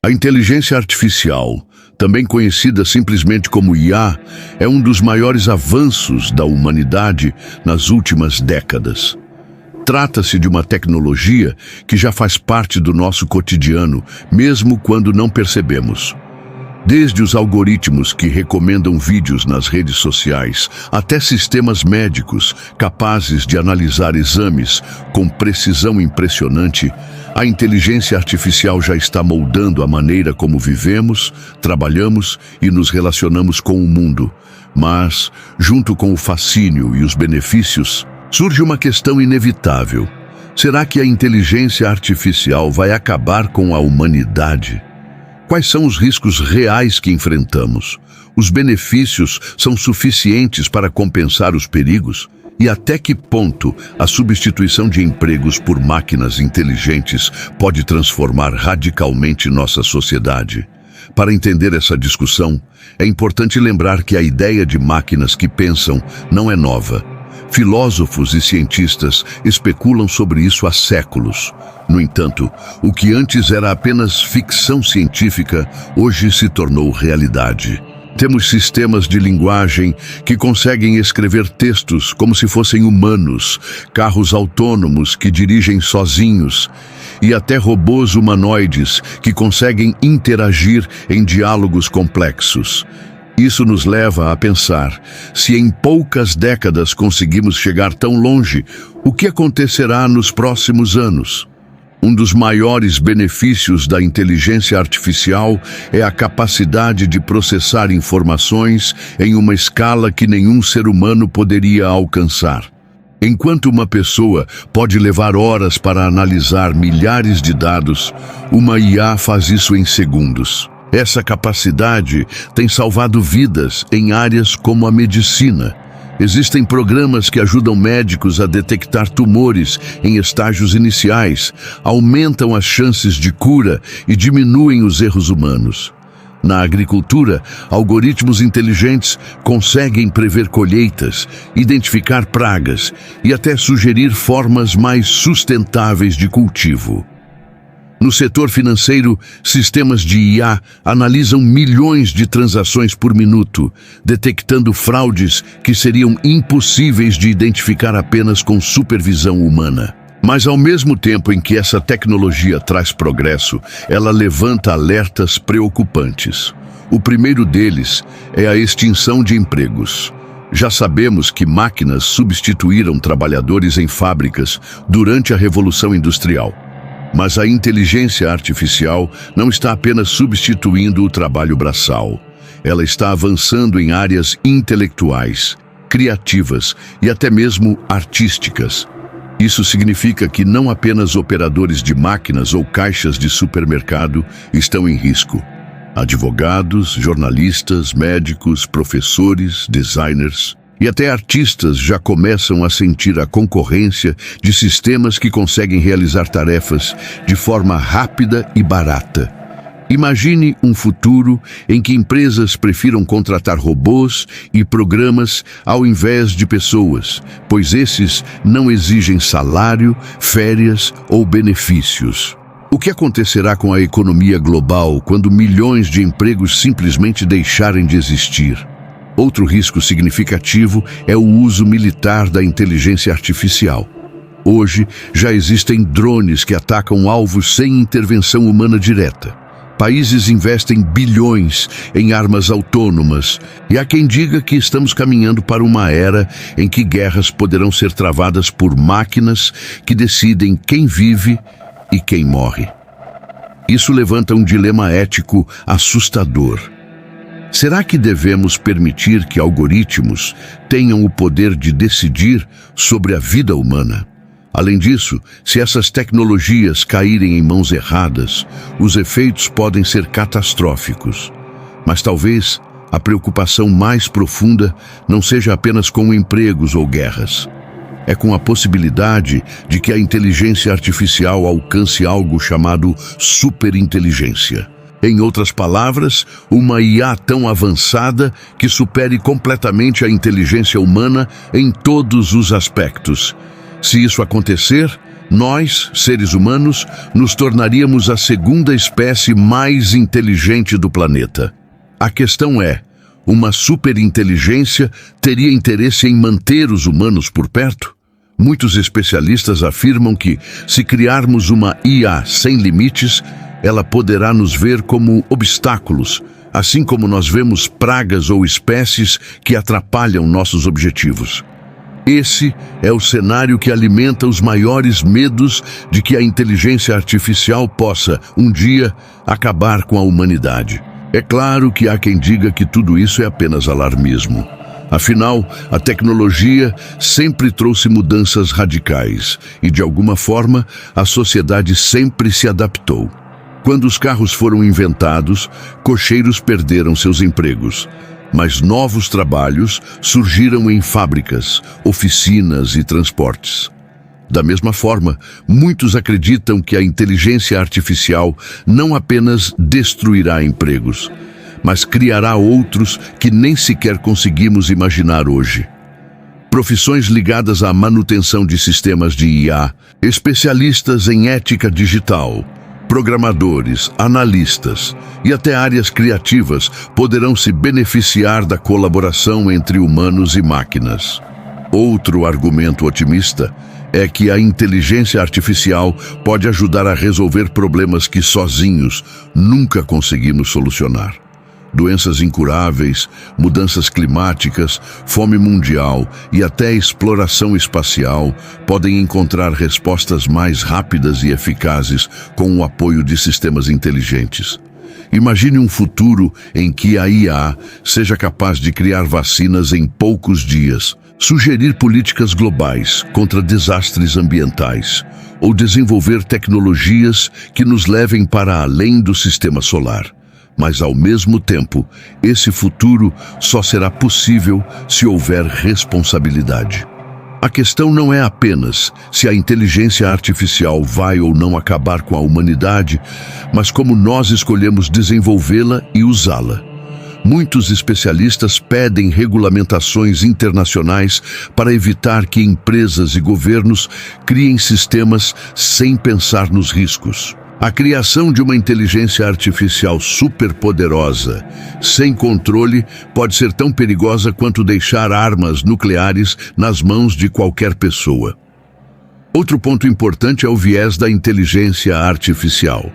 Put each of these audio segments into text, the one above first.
A inteligência artificial, também conhecida simplesmente como IA, é um dos maiores avanços da humanidade nas últimas décadas. Trata-se de uma tecnologia que já faz parte do nosso cotidiano, mesmo quando não percebemos. Desde os algoritmos que recomendam vídeos nas redes sociais, até sistemas médicos capazes de analisar exames com precisão impressionante, a inteligência artificial já está moldando a maneira como vivemos, trabalhamos e nos relacionamos com o mundo. Mas, junto com o fascínio e os benefícios, surge uma questão inevitável. Será que a inteligência artificial vai acabar com a humanidade? Quais são os riscos reais que enfrentamos? Os benefícios são suficientes para compensar os perigos? E até que ponto a substituição de empregos por máquinas inteligentes pode transformar radicalmente nossa sociedade? Para entender essa discussão, é importante lembrar que a ideia de máquinas que pensam não é nova. Filósofos e cientistas especulam sobre isso há séculos. No entanto, o que antes era apenas ficção científica, hoje se tornou realidade. Temos sistemas de linguagem que conseguem escrever textos como se fossem humanos, carros autônomos que dirigem sozinhos e até robôs humanoides que conseguem interagir em diálogos complexos. Isso nos leva a pensar, se em poucas décadas conseguimos chegar tão longe, o que acontecerá nos próximos anos? Um dos maiores benefícios da inteligência artificial é a capacidade de processar informações em uma escala que nenhum ser humano poderia alcançar. Enquanto uma pessoa pode levar horas para analisar milhares de dados, uma IA faz isso em segundos. Essa capacidade tem salvado vidas em áreas como a medicina. Existem programas que ajudam médicos a detectar tumores em estágios iniciais, aumentam as chances de cura e diminuem os erros humanos. Na agricultura, algoritmos inteligentes conseguem prever colheitas, identificar pragas e até sugerir formas mais sustentáveis de cultivo. No setor financeiro, sistemas de IA analisam milhões de transações por minuto, detectando fraudes que seriam impossíveis de identificar apenas com supervisão humana. Mas ao mesmo tempo em que essa tecnologia traz progresso, ela levanta alertas preocupantes. O primeiro deles é a extinção de empregos. Já sabemos que máquinas substituíram trabalhadores em fábricas durante a Revolução Industrial. Mas a inteligência artificial não está apenas substituindo o trabalho braçal. Ela está avançando em áreas intelectuais, criativas e até mesmo artísticas. Isso significa que não apenas operadores de máquinas ou caixas de supermercado estão em risco. Advogados, jornalistas, médicos, professores, designers e até artistas já começam a sentir a concorrência de sistemas que conseguem realizar tarefas de forma rápida e barata. Imagine um futuro em que empresas prefiram contratar robôs e programas ao invés de pessoas, pois esses não exigem salário, férias ou benefícios. O que acontecerá com a economia global quando milhões de empregos simplesmente deixarem de existir? Outro risco significativo é o uso militar da inteligência artificial. Hoje, já existem drones que atacam alvos sem intervenção humana direta. Países investem bilhões em armas autônomas, e há quem diga que estamos caminhando para uma era em que guerras poderão ser travadas por máquinas que decidem quem vive e quem morre. Isso levanta um dilema ético assustador. Será que devemos permitir que algoritmos tenham o poder de decidir sobre a vida humana? Além disso, se essas tecnologias caírem em mãos erradas, os efeitos podem ser catastróficos. Mas talvez a preocupação mais profunda não seja apenas com empregos ou guerras. É com a possibilidade de que a inteligência artificial alcance algo chamado superinteligência. Em outras palavras, uma IA tão avançada que supere completamente a inteligência humana em todos os aspectos. Se isso acontecer, Nós, seres humanos, nos tornaríamos a segunda espécie mais inteligente do planeta. A questão é, uma superinteligência teria interesse em manter os humanos por perto? Muitos especialistas afirmam que, se criarmos uma IA sem limites, ela poderá nos ver como obstáculos, assim como nós vemos pragas ou espécies que atrapalham nossos objetivos. Esse é o cenário que alimenta os maiores medos de que a inteligência artificial possa, um dia, acabar com a humanidade. É claro que há quem diga que tudo isso é apenas alarmismo. Afinal, a tecnologia sempre trouxe mudanças radicais e, de alguma forma, a sociedade sempre se adaptou. Quando os carros foram inventados, cocheiros perderam seus empregos. Mas novos trabalhos surgiram em fábricas, oficinas e transportes. Da mesma forma, muitos acreditam que a inteligência artificial não apenas destruirá empregos, mas criará outros que nem sequer conseguimos imaginar hoje. Profissões ligadas à manutenção de sistemas de IA, especialistas em ética digital, programadores, analistas e até áreas criativas poderão se beneficiar da colaboração entre humanos e máquinas. Outro argumento otimista é que a inteligência artificial pode ajudar a resolver problemas que sozinhos nunca conseguimos solucionar. Doenças incuráveis, mudanças climáticas, fome mundial e até exploração espacial podem encontrar respostas mais rápidas e eficazes com o apoio de sistemas inteligentes. Imagine um futuro em que a IA seja capaz de criar vacinas em poucos dias, sugerir políticas globais contra desastres ambientais ou desenvolver tecnologias que nos levem para além do sistema solar. Mas, ao mesmo tempo, esse futuro só será possível se houver responsabilidade. A questão não é apenas se a inteligência artificial vai ou não acabar com a humanidade, mas como nós escolhemos desenvolvê-la e usá-la. Muitos especialistas pedem regulamentações internacionais para evitar que empresas e governos criem sistemas sem pensar nos riscos. A criação de uma inteligência artificial superpoderosa, sem controle, pode ser tão perigosa quanto deixar armas nucleares nas mãos de qualquer pessoa. Outro ponto importante é o viés da inteligência artificial.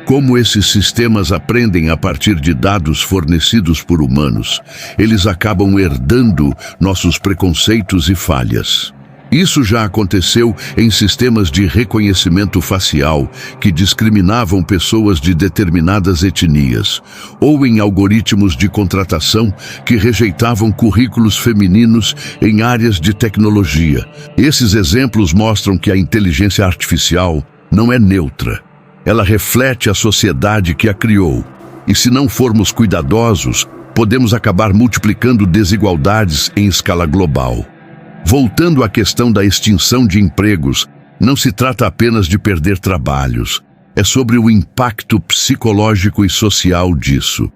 Como esses sistemas aprendem a partir de dados fornecidos por humanos, eles acabam herdando nossos preconceitos e falhas. Isso já aconteceu em sistemas de reconhecimento facial que discriminavam pessoas de determinadas etnias, ou em algoritmos de contratação que rejeitavam currículos femininos em áreas de tecnologia. Esses exemplos mostram que a inteligência artificial não é neutra. Ela reflete a sociedade que a criou. E se não formos cuidadosos, podemos acabar multiplicando desigualdades em escala global. Voltando à questão da extinção de empregos, não se trata apenas de perder trabalhos. É sobre o impacto psicológico e social disso.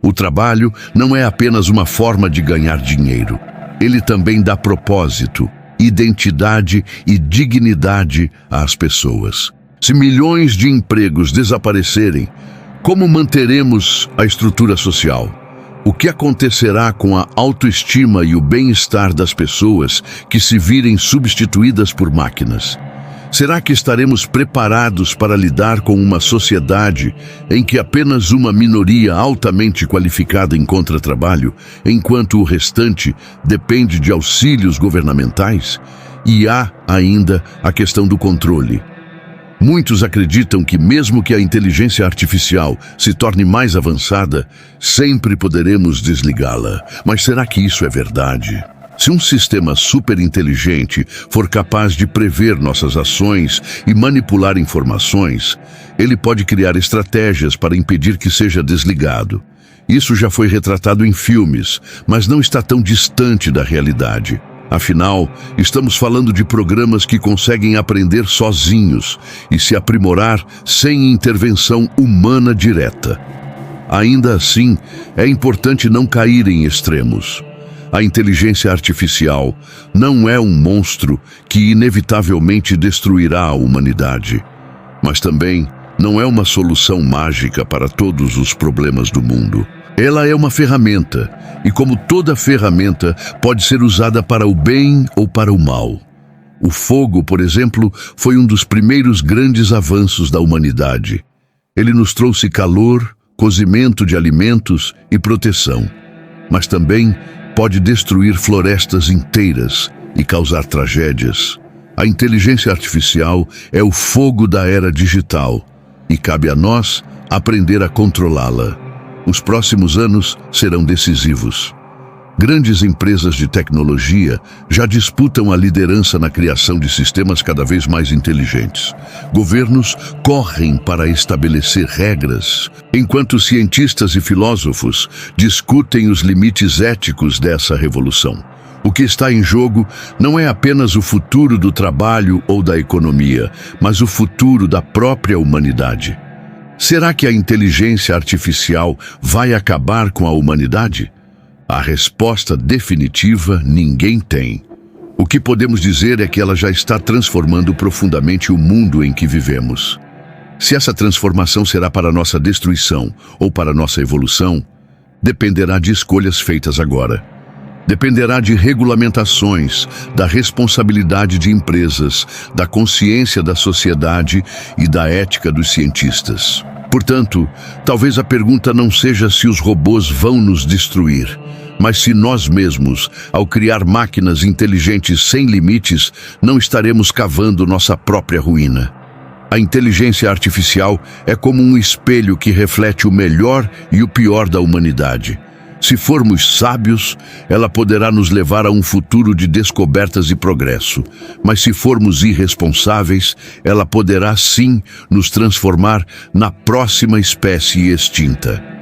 O trabalho não é apenas uma forma de ganhar dinheiro. Ele também dá propósito, identidade e dignidade às pessoas. Se milhões de empregos desaparecerem, como manteremos a estrutura social? O que acontecerá com a autoestima e o bem-estar das pessoas que se virem substituídas por máquinas? Será que estaremos preparados para lidar com uma sociedade em que apenas uma minoria altamente qualificada encontra trabalho, enquanto o restante depende de auxílios governamentais? E há ainda a questão do controle. Muitos acreditam que mesmo que a inteligência artificial se torne mais avançada, sempre poderemos desligá-la. Mas será que isso é verdade? Se um sistema superinteligente for capaz de prever nossas ações e manipular informações, ele pode criar estratégias para impedir que seja desligado. Isso já foi retratado em filmes, mas não está tão distante da realidade. Afinal, estamos falando de programas que conseguem aprender sozinhos e se aprimorar sem intervenção humana direta. Ainda assim, é importante não cair em extremos. A inteligência artificial não é um monstro que inevitavelmente destruirá a humanidade, mas também não é uma solução mágica para todos os problemas do mundo. Ela é uma ferramenta, e como toda ferramenta, pode ser usada para o bem ou para o mal. O fogo, por exemplo, foi um dos primeiros grandes avanços da humanidade. Ele nos trouxe calor, cozimento de alimentos e proteção, mas também pode destruir florestas inteiras e causar tragédias. A inteligência artificial é o fogo da era digital e cabe a nós aprender a controlá-la. Os próximos anos serão decisivos. Grandes empresas de tecnologia já disputam a liderança na criação de sistemas cada vez mais inteligentes. Governos correm para estabelecer regras, enquanto cientistas e filósofos discutem os limites éticos dessa revolução. O que está em jogo não é apenas o futuro do trabalho ou da economia, mas o futuro da própria humanidade. Será que a inteligência artificial vai acabar com a humanidade? A resposta definitiva ninguém tem. O que podemos dizer é que ela já está transformando profundamente o mundo em que vivemos. Se essa transformação será para nossa destruição ou para nossa evolução, dependerá de escolhas feitas agora. Dependerá de regulamentações, da responsabilidade de empresas, da consciência da sociedade e da ética dos cientistas. Portanto, talvez a pergunta não seja se os robôs vão nos destruir, mas se nós mesmos, ao criar máquinas inteligentes sem limites, não estaremos cavando nossa própria ruína. A inteligência artificial é como um espelho que reflete o melhor e o pior da humanidade. Se formos sábios, ela poderá nos levar a um futuro de descobertas e progresso. Mas se formos irresponsáveis, ela poderá sim nos transformar na próxima espécie extinta.